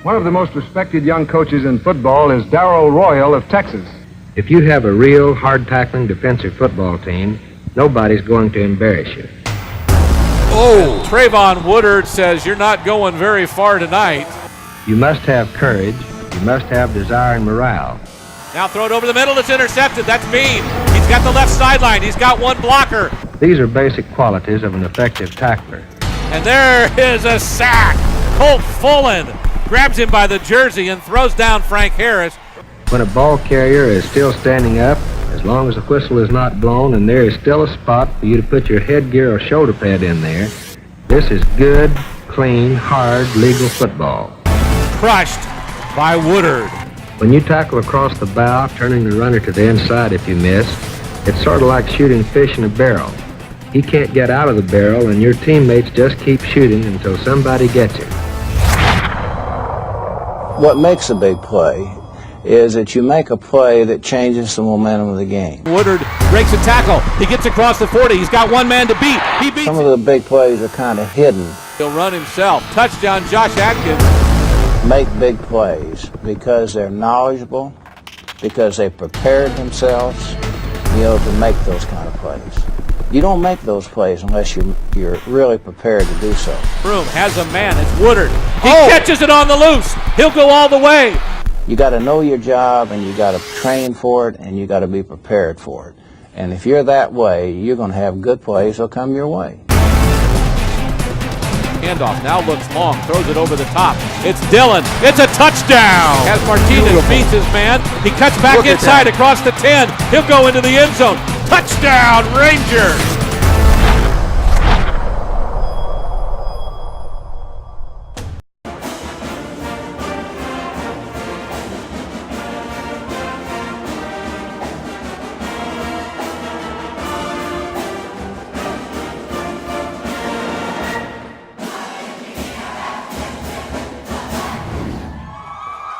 One of the most respected young coaches in football is Darrell Royal of Texas. If you have a real hard-tackling defensive football team, nobody's going to embarrass you. Oh! Trayvon Woodard says you're not going very far tonight. You must have courage. You must have desire and morale. Now throw it over the middle. It's intercepted. That's Beam. He's got the left sideline. He's got one blocker. These are basic qualities of an effective tackler. And there is a sack. Colt Fullen grabs him by the jersey and throws down Frank Harris. When a ball carrier is still standing up, as long as the whistle is not blown and there is still a spot for you to put your headgear or shoulder pad in there, this is good, clean, hard, legal football. Crushed by Woodard. When you tackle across the bow, turning the runner to the inside if you miss, it's sort of like shooting fish in a barrel. He can't get out of the barrel, and your teammates just keep shooting until somebody gets him. What makes a big play is that you make a play that changes the momentum of the game. Woodard breaks a tackle. He gets across the 40. He's got one man to beat. He beats. Some of the big plays are kind of hidden. He'll run himself. Touchdown, Josh Atkins. Make big plays because they're knowledgeable, because they prepared themselves, to make those kind of plays. You don't make those plays unless you're really prepared to do so. Broom has a man. It's Woodard. He catches it on the loose. He'll go all the way. You got to know your job, and you got to train for it, and you got to be prepared for it. And if you're that way, you're going to have good plays that'll come your way. Handoff now looks long, throws it over the top. It's Dillon. It's a touchdown. As Martinez beats his man, he cuts back inside across the 10. He'll go into the end zone. Touchdown, Rangers.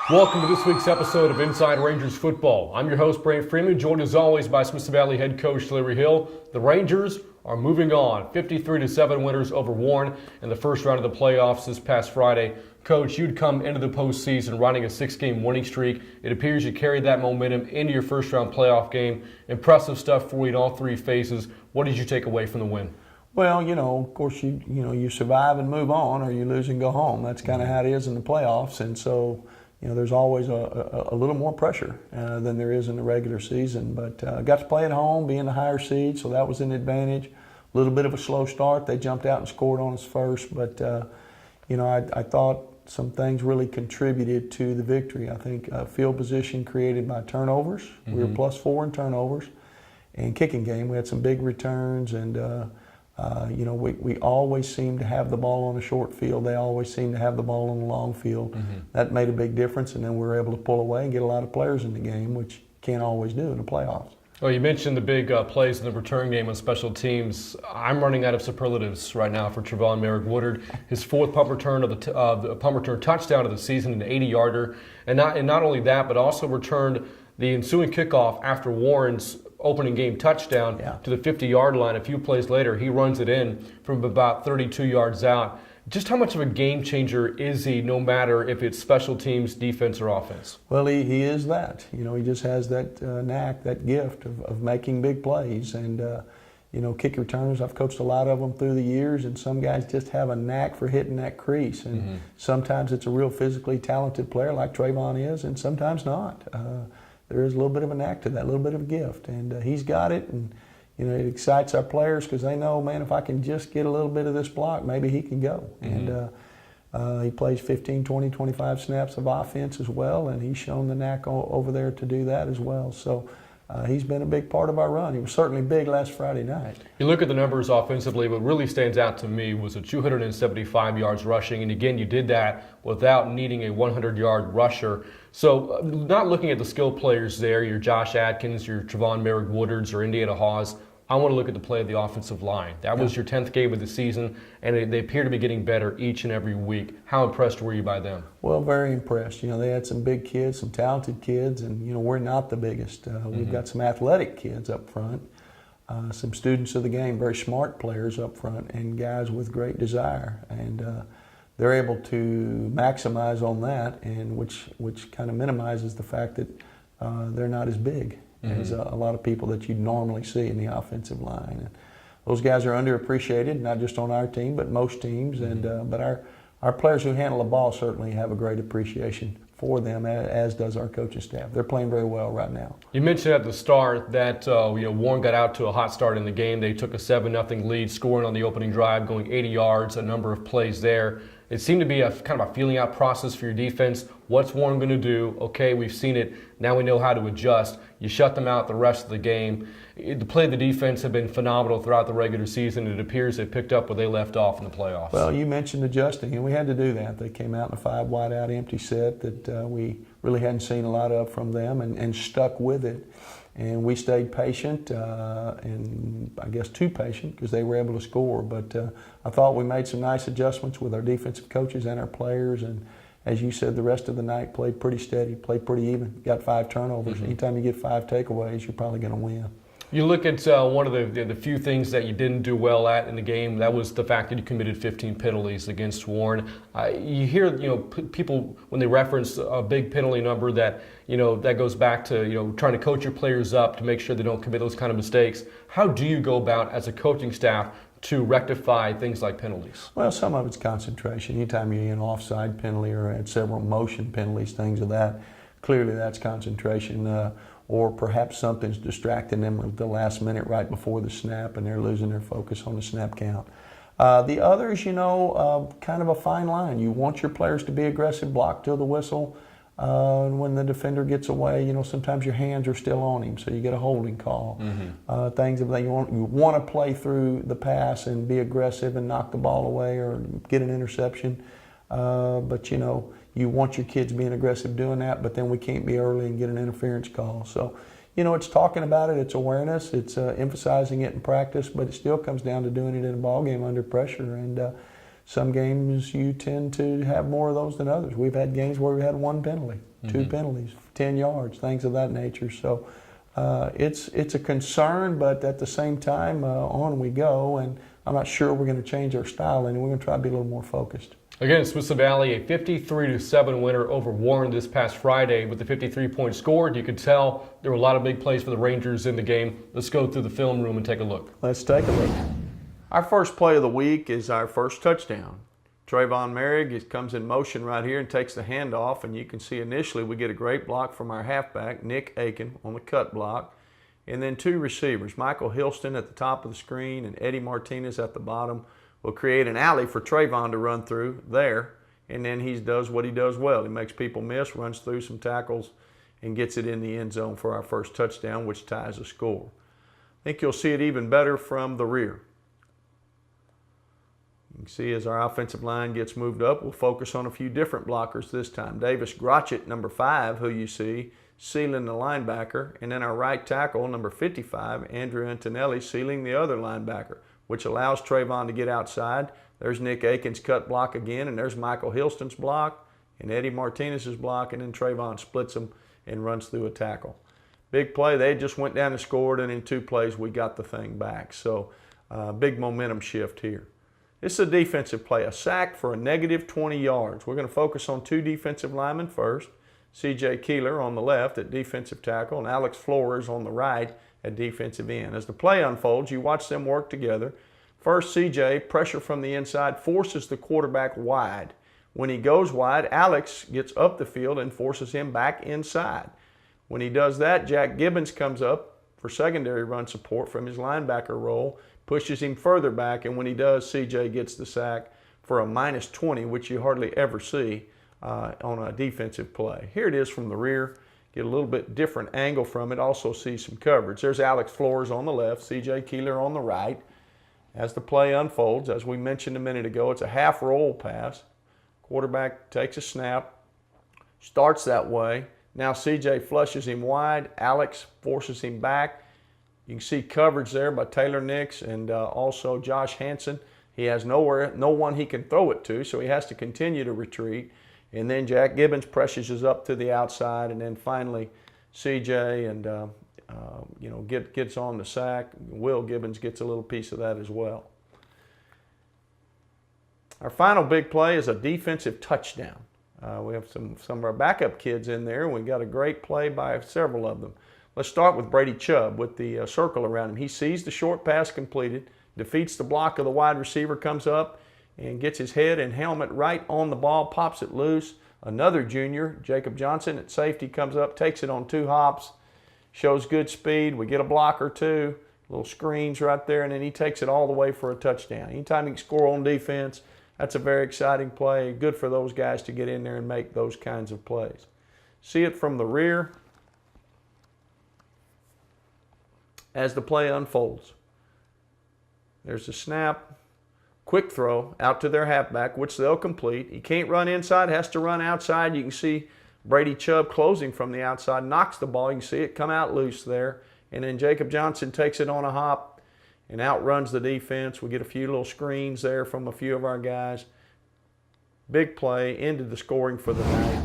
Welcome to this week's episode of Inside Rangers Football. I'm your host, Brant Freeman, joined as always by Smithson Valley head coach Larry Hill. The Rangers are moving on, 53-7 winners over Warren in the first round of the playoffs this past Friday. Coach, you'd come into the postseason riding a 6-game winning streak. It appears you carried that momentum into your first round playoff game. Impressive stuff for you in all three phases. What did you take away from the win? Well, of course, you survive and move on, or you lose and go home. That's kind of how it is in the playoffs, and so there's always a little more pressure than there is in the regular season. But got to play at home, be in the higher seed, so that was an advantage. A little bit of a slow start. They jumped out and scored on us first, but I thought some things really contributed to the victory. I think field position created by turnovers. Mm-hmm. We were +4 in turnovers. And kicking game, we had some big returns, and we always seem to have the ball on the short field. They always seem to have the ball on the long field. Mm-hmm. That made a big difference, and then we were able to pull away and get a lot of players in the game, which can't always do in the playoffs. Well, you mentioned the big plays in the return game on special teams. I'm running out of superlatives right now for Trevon Merrick Woodard. His fourth punt return punt return touchdown of the season, an 80-yarder, and not only that, but also returned the ensuing kickoff after Warren's opening game touchdown to the 50-yard line. A few plays later, he runs it in from about 32 yards out. Just how much of a game changer is he, no matter if it's special teams, defense, or offense? Well, he is that. He just has that knack, that gift of making big plays. And, kick returners, I've coached a lot of them through the years, and some guys just have a knack for hitting that crease. And sometimes it's a real physically talented player like Trayvon is, and sometimes not. There is a little bit of a knack to that, a little bit of a gift, and he's got it, and it excites our players because they know, man, if I can just get a little bit of this block, maybe he can go. Mm-hmm. And he plays 15, 20, 25 snaps of offense as well, and he's shown the knack over there to do that as well. So he's been a big part of our run. He was certainly big last Friday night. You look at the numbers offensively, what really stands out to me was the 275 yards rushing, and again, you did that without needing a 100-yard rusher. So not looking at the skill players there, your Josh Atkins, your Trevon Merrick Woodards, or Indiana Hawes, I want to look at the play of the offensive line. That was your 10th game of the season, and they appear to be getting better each and every week. How impressed were you by them? Well, very impressed. They had some big kids, some talented kids, and, we're not the biggest. We've got some athletic kids up front, some students of the game, very smart players up front, and guys with great desire. And they're able to maximize on that, and which kind of minimizes the fact that they're not as big as a lot of people that you'd normally see in the offensive line. And those guys are underappreciated, not just on our team, but most teams. And but our players who handle the ball certainly have a great appreciation for them, as does our coaching staff. They're playing very well right now. You mentioned at the start that Warren got out to a hot start in the game. They took a 7-0 lead, scoring on the opening drive, going 80 yards, a number of plays there. It seemed to be a kind of a feeling out process for your defense. What's Warren going to do? Okay, we've seen it. Now we know how to adjust. You shut them out the rest of the game. The play of the defense have been phenomenal throughout the regular season. It appears they picked up where they left off in the playoffs. Well, you mentioned adjusting, and we had to do that. They came out in a 5 wide out empty set that we really hadn't seen a lot of from them, and stuck with it. And we stayed patient, and I guess too patient, because they were able to score. But I thought we made some nice adjustments with our defensive coaches and our players. And as you said, the rest of the night played pretty steady, played pretty even. Got 5 turnovers. Anytime you get 5 takeaways, you're probably going to win. You look at one of the few things that you didn't do well at in the game. That was the fact that you committed 15 penalties against Warren. You hear people when they reference a big penalty number that that goes back to trying to coach your players up to make sure they don't commit those kind of mistakes. How do you go about as a coaching staff to rectify things like penalties? Well, some of it's concentration. Anytime you're in an offside penalty or had several motion penalties, things of that, clearly that's concentration. Or perhaps something's distracting them at the last minute right before the snap, and they're losing their focus on the snap count. The others, kind of a fine line. You want your players to be aggressive, block till the whistle. And when the defender gets away, sometimes your hands are still on him, so you get a holding call. Things of that. You want to play through the pass and be aggressive and knock the ball away or get an interception. But you want your kids being aggressive doing that, but then we can't be early and get an interference call. So, it's talking about it, it's awareness, it's emphasizing it in practice, but it still comes down to doing it in a ball game under pressure. And some games you tend to have more of those than others. We've had games where we had 1 penalty, 2 penalties, 10 yards, things of that nature. So it's a concern, but at the same time, on we go. And I'm not sure we're going to change our style, and we're going to try to be a little more focused. Again, Swisson Valley, a 53-7 winner over Warren this past Friday with the 53 points scored. You could tell there were a lot of big plays for the Rangers in the game. Let's go through the film room and take a look. Let's take a look. Our first play of the week is our first touchdown. Trayvon Merrick comes in motion right here and takes the handoff, and you can see initially we get a great block from our halfback, Nick Aiken, on the cut block. And then 2 receivers, Michael Hilston at the top of the screen and Eddie Martinez at the bottom, will create an alley for Trayvon to run through there, and then he does what he does well. He makes people miss, runs through some tackles, and gets it in the end zone for our first touchdown, which ties the score. I think you'll see it even better from the rear. You can see as our offensive line gets moved up, we'll focus on a few different blockers this time. Davis Grotchett, number 5, who you see, sealing the linebacker, and then our right tackle, number 55, Andrew Antonelli, sealing the other linebacker, which allows Trayvon to get outside. There's Nick Aiken's cut block again, and there's Michael Hilston's block, and Eddie Martinez's block, and then Trayvon splits them and runs through a tackle. Big play. They just went down and scored, and in 2 plays we got the thing back. So big momentum shift here. This is a defensive play, a sack for a negative 20 yards. We're going to focus on 2 defensive linemen first. C.J. Keeler on the left at defensive tackle, and Alex Flores on the right at defensive end. As the play unfolds, you watch them work together. First, C.J., pressure from the inside, forces the quarterback wide. When he goes wide, Alex gets up the field and forces him back inside. When he does that, Jack Gibbons comes up for secondary run support from his linebacker role, pushes him further back, and when he does, C.J. gets the sack for a -20, which you hardly ever see on a defensive play. Here it is from the rear. Get a little bit different angle from it. Also see some coverage. There's Alex Flores on the left, C.J. Keeler on the right. As the play unfolds, as we mentioned a minute ago, it's a half roll pass. Quarterback takes a snap, starts that way. Now C.J. flushes him wide. Alex forces him back. You can see coverage there by Taylor Nix and also Josh Hansen. He has no one he can throw it to, so he has to continue to retreat. And then Jack Gibbons pressures up to the outside, and then finally C.J. and gets on the sack. Will Gibbons gets a little piece of that as well. Our final big play is a defensive touchdown. We have some of our backup kids in there, and we got a great play by several of them. Let's start with Brady Chubb with the circle around him. He sees the short pass completed, defeats the block of the wide receiver, comes up and gets his head and helmet right on the ball, pops it loose. Another junior, Jacob Johnson at safety, comes up, takes it on 2 hops, shows good speed. We get a block or two, little screens right there, and then he takes it all the way for a touchdown. Anytime he can score on defense, that's a very exciting play. Good for those guys to get in there and make those kinds of plays. See it from the rear as the play unfolds. There's a snap, quick throw out to their halfback, which they'll complete. He can't run inside, has to run outside. You can see Brady Chubb closing from the outside, knocks the ball. You can see it come out loose there. And then Jacob Johnson takes it on a hop and outruns the defense. We get a few little screens there from a few of our guys. Big play, ended the scoring for the night.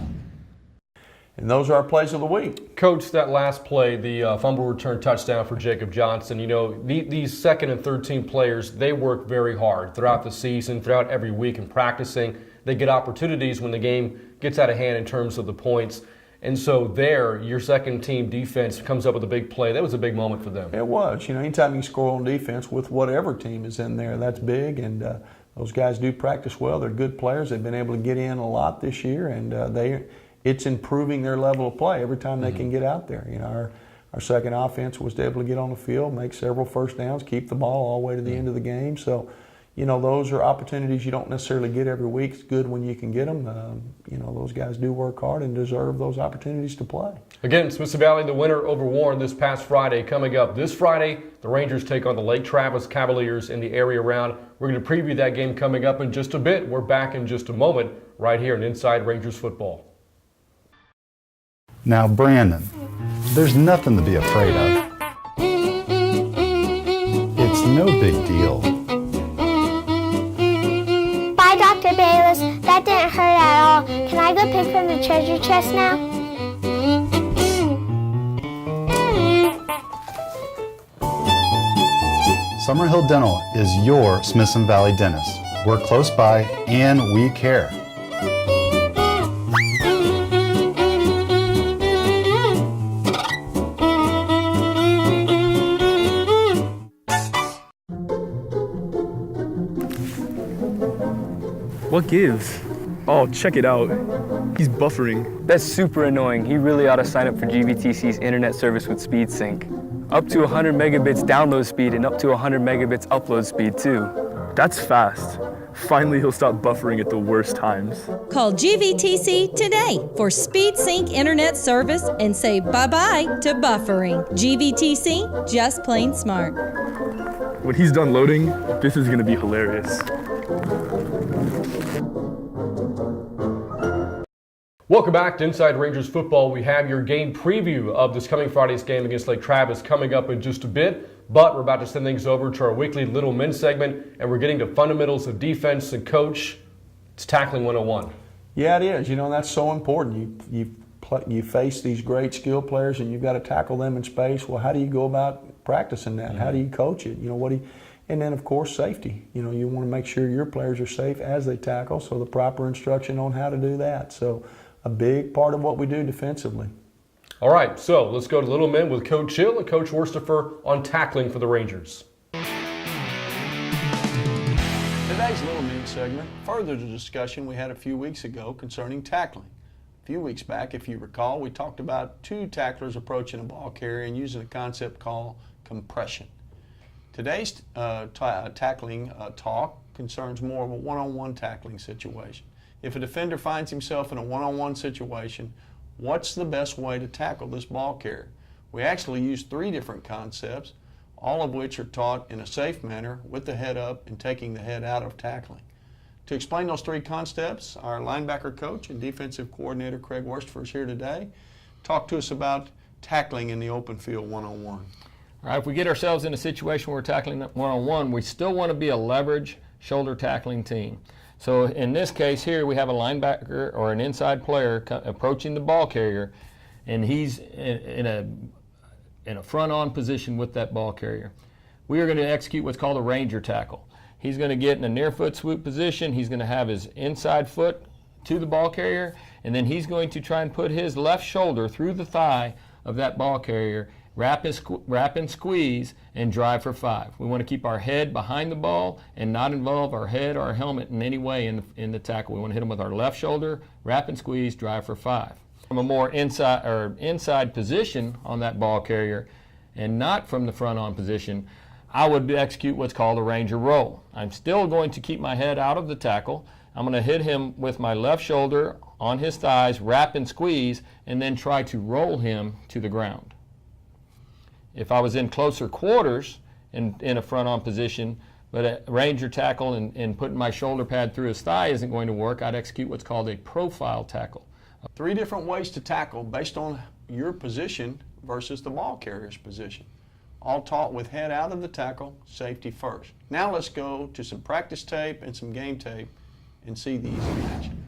And those are our plays of the week. Coach, that last play, the fumble return touchdown for Jacob Johnson, you know, these second and third team players, they work very hard throughout the season, throughout every week in practicing. They get opportunities when the game gets out of hand in terms of the points. And so there, your second team defense comes up with a big play. That was a big moment for them. It was. You know, anytime you score on defense with whatever team is in there, that's big. And those guys do practice well. They're good players. They've been able to get in a lot this year, and it's improving their level of play every time they can get out there. You know, our second offense was able to get on the field, make several first downs, keep the ball all the way to the end of the game. So, you know, those are opportunities you don't necessarily get every week. It's good when you can get them. You know, those guys do work hard and deserve those opportunities to play. Again, Smithson Valley, the winner over Warren this past Friday. Coming up this Friday, the Rangers take on the Lake Travis Cavaliers in the area round. We're going to preview that game coming up in just a bit. We're back in just a moment right here on Inside Rangers Football. Now, Brandon, there's nothing to be afraid of. It's no big deal. Bye, Dr. Bayless. That didn't hurt at all. Can I go pick from the treasure chest now? Summerhill Dental is your Smithson Valley dentist. We're close by and we care. What gives? Oh, check it out. He's buffering. That's super annoying. He really ought to sign up for GVTC's internet service with SpeedSync. Up to 100 megabits download speed and up to 100 megabits upload speed too. That's fast. Finally, he'll stop buffering at the worst times. Call GVTC today for SpeedSync internet service and say bye-bye to buffering. GVTC, just plain smart. When he's done loading, this is gonna be hilarious. Welcome back to Inside Rangers Football. We have your game preview of this coming Friday's game against Lake Travis coming up in just a bit, but we're about to send things over to our weekly Little Men segment, and we're getting to fundamentals of defense and coach. It's Tackling 101. Yeah, it is. You know, that's so important. You face these great skill players, and you've got to tackle them in space. Well, how do you go about practicing that? How do you coach it? You know, and then, of course, safety. You know, you want to make sure your players are safe as they tackle, so the proper instruction on how to do that. So a big part of what we do defensively. All right, so let's go to Little Men with Coach Hill and Coach Worstifer on tackling for the Rangers. Today's Little Men segment furthers the discussion we had a few weeks ago concerning tackling. A few weeks back, if you recall, we talked about two tacklers approaching a ball carrier and using a concept called compression. Today's tackling talk concerns more of a one-on-one tackling situation. If a defender finds himself in a one-on-one situation, what's the best way to tackle this ball carrier? We actually use 3 different concepts, all of which are taught in a safe manner with the head up and taking the head out of tackling. To explain those 3 concepts, our linebacker coach and defensive coordinator Craig Worstifer is here today. Talk to us about tackling in the open field one-on-one. All right, if we get ourselves in a situation where we're tackling one-on-one, we still want to be a leverage shoulder tackling team. So in this case here, we have a linebacker or an inside player approaching the ball carrier, and he's in a front-on position with that ball carrier. We are going to execute what's called a ranger tackle. He's going to get in a near foot swoop position. He's going to have his inside foot to the ball carrier, and then he's going to try and put his left shoulder through the thigh of that ball carrier, wrap and squeeze, and drive for 5. We want to keep our head behind the ball and not involve our head or our helmet in any way in the tackle. We want to hit him with our left shoulder, wrap and squeeze, drive for 5. From a more inside position on that ball carrier, and not from the front on position, I would execute what's called a Ranger roll. I'm still going to keep my head out of the tackle. I'm going to hit him with my left shoulder on his thighs, wrap and squeeze, and then try to roll him to the ground. If I was in closer quarters in a front-on position, but a Ranger tackle and putting my shoulder pad through his thigh isn't going to work, I'd execute what's called a profile tackle. 3 different ways to tackle based on your position versus the ball carrier's position. All taught with head out of the tackle, safety first. Now let's go to some practice tape and some game tape and see these in action.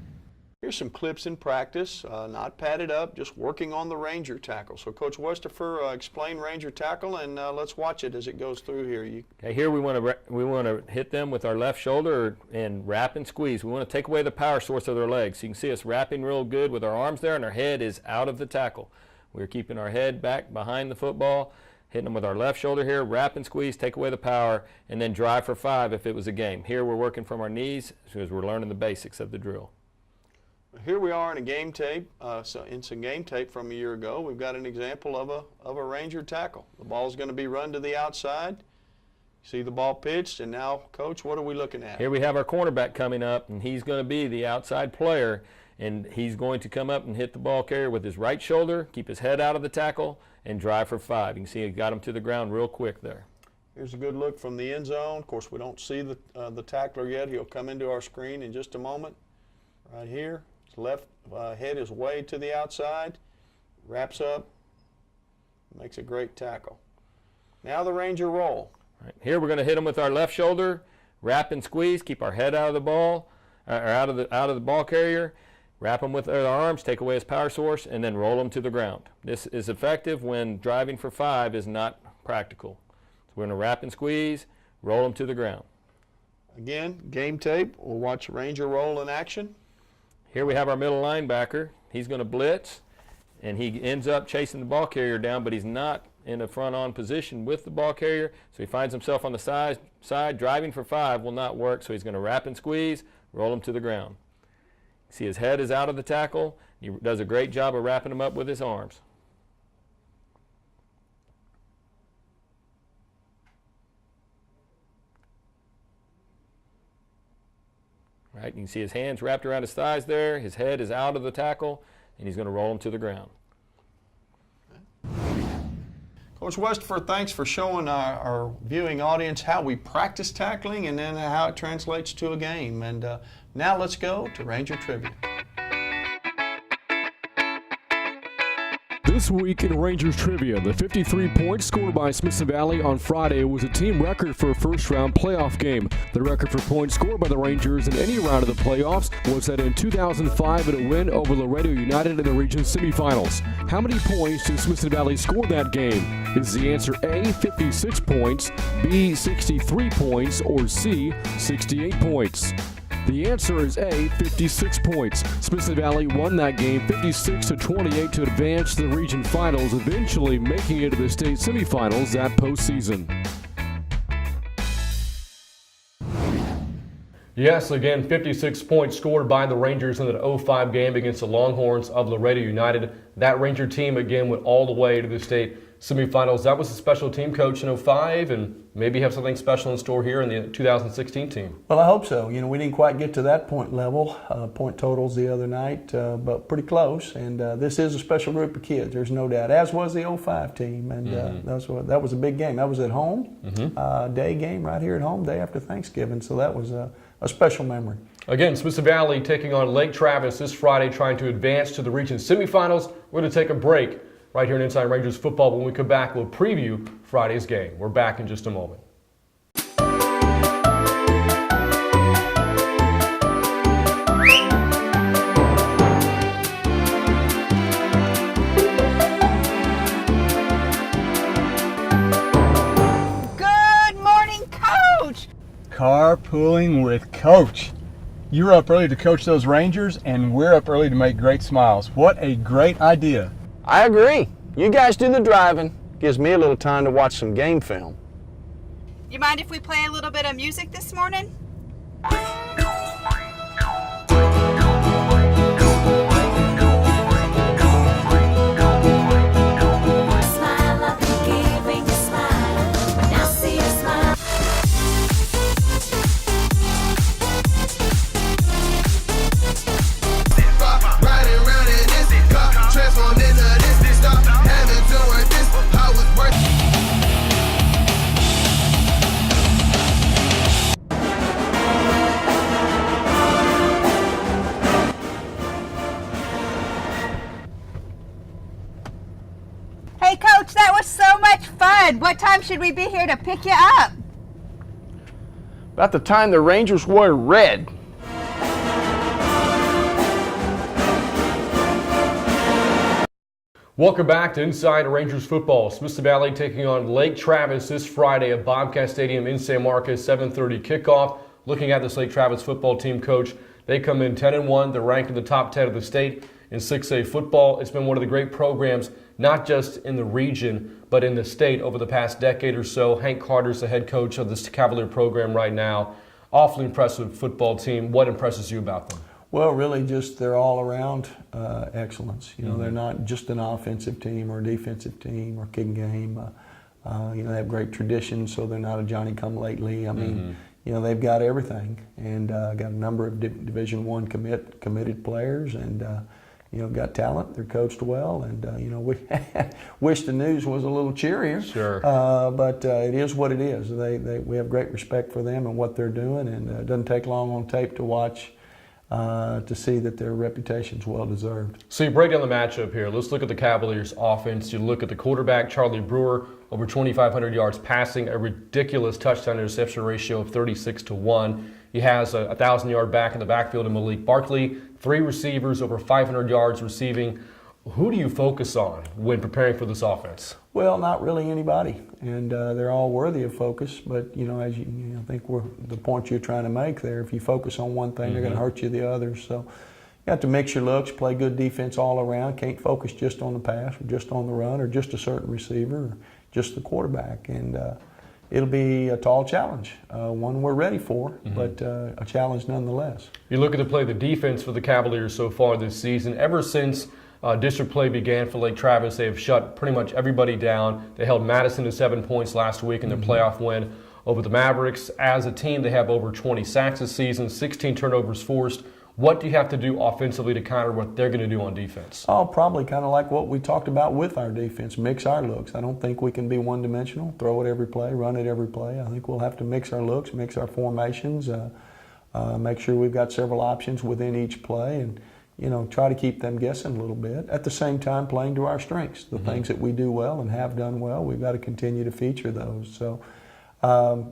Here's some clips in practice, not padded up, just working on the Ranger tackle. So Coach Westerfer, explain Ranger tackle, and let's watch it as it goes through here. Okay, here we want to hit them with our left shoulder and wrap and squeeze. We want to take away the power source of their legs. So you can see us wrapping real good with our arms there, and our head is out of the tackle. We're keeping our head back behind the football, hitting them with our left shoulder here, wrap and squeeze, take away the power, and then drive for 5 if it was a game. Here we're working from our knees because we're learning the basics of the drill. Here we are in a game tape, in some game tape from a year ago. We've got an example of a Ranger tackle. The ball's going to be run to the outside. See the ball pitched, and now, Coach, what are we looking at? Here we have our cornerback coming up, and he's going to be the outside player, and he's going to come up and hit the ball carrier with his right shoulder, keep his head out of the tackle, and drive for 5. You can see he got him to the ground real quick there. Here's a good look from the end zone. Of course, we don't see the tackler yet. He'll come into our screen in just a moment. Right here, his left head is way to the outside, wraps up, makes a great tackle. Now the Ranger roll. Right. Here we're going to hit him with our left shoulder, wrap and squeeze, keep our head out of the ball, or out of the ball carrier. Wrap him with our arms, take away his power source, and then roll him to the ground. This is effective when driving for 5 is not practical. So we're going to wrap and squeeze, roll him to the ground. Again, game tape. We'll watch Ranger roll in action. Here we have our middle linebacker. He's going to blitz, and he ends up chasing the ball carrier down, but he's not in a front-on position with the ball carrier, so he finds himself on the side. Driving for 5 will not work, so he's going to wrap and squeeze, roll him to the ground. See, his head is out of the tackle. He does a great job of wrapping him up with his arms. Right, you can see his hands wrapped around his thighs there. His head is out of the tackle, and he's going to roll him to the ground. Coach Westerfer, thanks for showing our viewing audience how we practice tackling and then how it translates to a game. And now let's go to Ranger Trivia. This week in Rangers Trivia, the 53 points scored by Smithson Valley on Friday was a team record for a first-round playoff game. The record for points scored by the Rangers in any round of the playoffs was set in 2005 in a win over Laredo United in the region semifinals. How many points did Smithson Valley score that game? Is the answer A, 56 points, B, 63 points, or C, 68 points? The answer is A, 56 points. Smithson Valley won that game 56-28 to advance to the region finals, eventually making it to the state semifinals that postseason. Yes, again, 56 points scored by the Rangers in that 05 game against the Longhorns of Laredo United. That Ranger team, again, went all the way to the state semifinals. That was a special team coach in 05, and maybe have something special in store here in the 2016 team. Well, I hope so. You know, we didn't quite get to that point level, point totals the other night, but pretty close. And this is a special group of kids, there's no doubt, as was the 05 team. And that was a big game. That was at home, day game right here at home, day after Thanksgiving. So that was a special memory. Again, Smithson Valley taking on Lake Travis this Friday, trying to advance to the region semifinals. We're going to take a break right here in Inside Rangers Football. When we come back, we'll preview Friday's game. We're back in just a moment. carpooling with Coach. You're up early to coach those Rangers, and we're up early to make great smiles. What a great idea. I agree. You guys do the driving. Gives me a little time to watch some game film. You mind if we play a little bit of music this morning? Hey, Coach, that was so much fun. What time should we be here to pick you up? About the time the Rangers wore red. Welcome back to Inside Rangers Football. Smithson Valley taking on Lake Travis this Friday at Bobcat Stadium in San Marcos, 7:30 kickoff. Looking at this Lake Travis football team, Coach, they come in 10-1. They're ranked in the top 10 of the state in 6A football. It's been one of the great programs, not just in the region, but in the state over the past decade or so. Hank Carter's the head coach of this Cavalier program right now. Awfully impressive football team. What impresses you about them? Well, really just they're all around excellence. You know, they're not just an offensive team or a defensive team or kicking game. You know, they have great traditions, so they're not a Johnny-come-lately. I mean, you know, they've got everything, and got a number of Division I committed players, and you know, got talent. They're coached well, and you know, we wish the news was a little cheerier. Sure. But it is what it is. We have great respect for them and what they're doing, and it doesn't take long on tape to watch. To see that their reputation's well deserved. So you break down the matchup here. Let's look at the Cavaliers' offense. You look at the quarterback, Charlie Brewer, over 2,500 yards passing, a ridiculous touchdown interception ratio of 36-1. He has a 1,000-yard back in the backfield in Malik Barkley, 3 receivers, over 500 yards receiving. Who do you focus on when preparing for this offense? Well, not really anybody, and they're all worthy of focus. But you know, as you know, I think the point you're trying to make there. If you focus on one thing, they're going to hurt you the others. So you have to mix your looks, play good defense all around. Can't focus just on the pass, or just on the run, or just a certain receiver, or just the quarterback. And it'll be a tall challenge, one we're ready for, but a challenge nonetheless. You look at the play of the defense for the Cavaliers so far this season. Ever since district play began for Lake Travis, they have shut pretty much everybody down. They held Madison to 7 points last week in their playoff win over the Mavericks. As a team, they have over 20 sacks this season, 16 turnovers forced. What do you have to do offensively to counter what they're going to do on defense? Oh, probably kind of like what we talked about with our defense, mix our looks. I don't think we can be one-dimensional, throw it every play, run it every play. I think we'll have to mix our looks, mix our formations, make sure we've got several options within each play, and you know, try to keep them guessing a little bit. At the same time, playing to our strengths, the things that we do well and have done well, we've got to continue to feature those. So,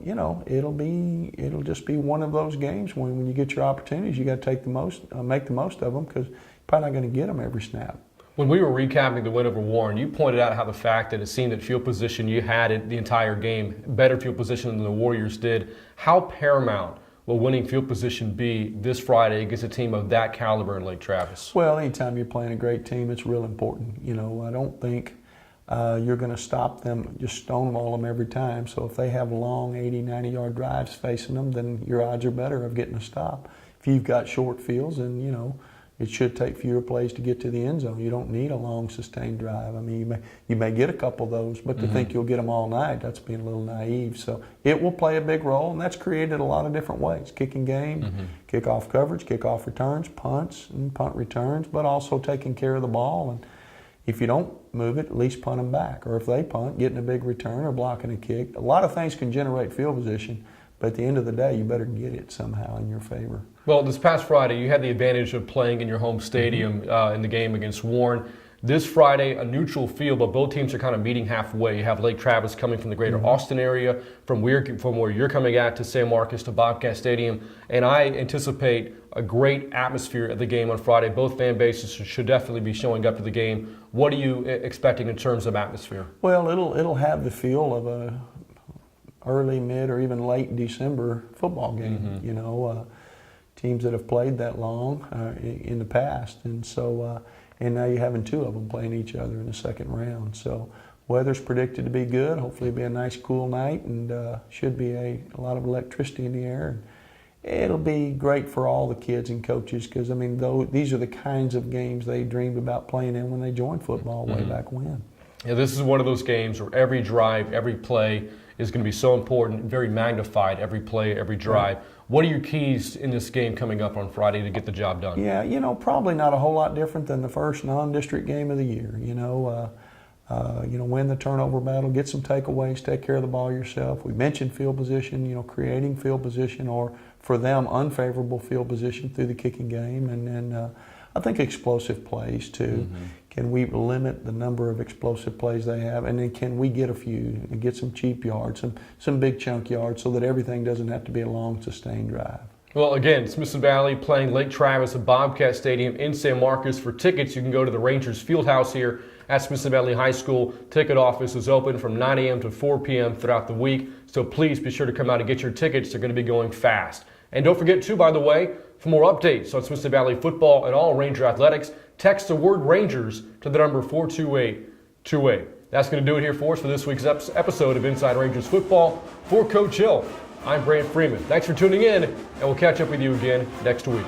you know, it'll just be one of those games when you get your opportunities, you got to make the most of them, because you're probably not going to get them every snap. When we were recapping the win over Warren, you pointed out how the fact that it seemed that field position you had it the entire game, better field position than the Warriors did. How paramount will winning field position be this Friday against a team of that caliber in Lake Travis? Well, anytime you're playing a great team, it's real important. You know, I don't think you're going to stop them, just stonewall them every time. So if they have long 80, 90-yard drives facing them, then your odds are better of getting a stop. If you've got short fields, and you know, it should take fewer plays to get to the end zone. You don't need a long, sustained drive. I mean, you may get a couple of those, but to think you'll get them all night, that's being a little naive. So it will play a big role, and that's created a lot of different ways. Kicking game, kickoff coverage, kickoff returns, punts and punt returns, but also taking care of the ball. And if you don't move it, at least punt them back. Or if they punt, getting a big return or blocking a kick. A lot of things can generate field position, but at the end of the day, you better get it somehow in your favor. Well, this past Friday, you had the advantage of playing in your home stadium in the game against Warren. This Friday, a neutral field, but both teams are kind of meeting halfway. You have Lake Travis coming from the greater Austin area, from where you're coming at to San Marcos to Bobcat Stadium. And I anticipate a great atmosphere at the game on Friday. Both fan bases should definitely be showing up to the game. What are you expecting in terms of atmosphere? Well, it'll have the feel of early, mid, or even late December football game. You know, teams that have played that long in the past, and so and now you're having 2 of them playing each other in the second round. So weather's predicted to be good. Hopefully, it'll be a nice, cool night, and should be a lot of electricity in the air. It'll be great for all the kids and coaches because, I mean, these are the kinds of games they dreamed about playing in when they joined football way back when. Yeah, this is one of those games where every drive, every play is going to be so important, very magnified, every play, every drive. Right. What are your keys in this game coming up on Friday to get the job done? Yeah, you know, probably not a whole lot different than the first non-district game of the year. You know, win the turnover battle, get some takeaways, take care of the ball yourself. We mentioned field position, you know, creating field position or for them unfavorable field position through the kicking game, and then I think explosive plays too. Can we limit the number of explosive plays they have, and then can we get a few and get some cheap yards, some big chunk yards, so that everything doesn't have to be a long sustained drive. Well, again, Smithson Valley playing Lake Travis at Bobcat Stadium in San Marcos. For tickets, you can go to the Rangers Fieldhouse here at Smithson Valley High School. Ticket office is open from 9 a.m. to 4 p.m. throughout the week, so please be sure to come out and get your tickets. They're going to be going fast. And don't forget, too, by the way, for more updates on Smithson Valley football and all Ranger athletics, text the word Rangers to the number 42828. That's going to do it here for us for this week's episode of Inside Rangers Football. For Coach Hill, I'm Brant Freeman. Thanks for tuning in, and we'll catch up with you again next week.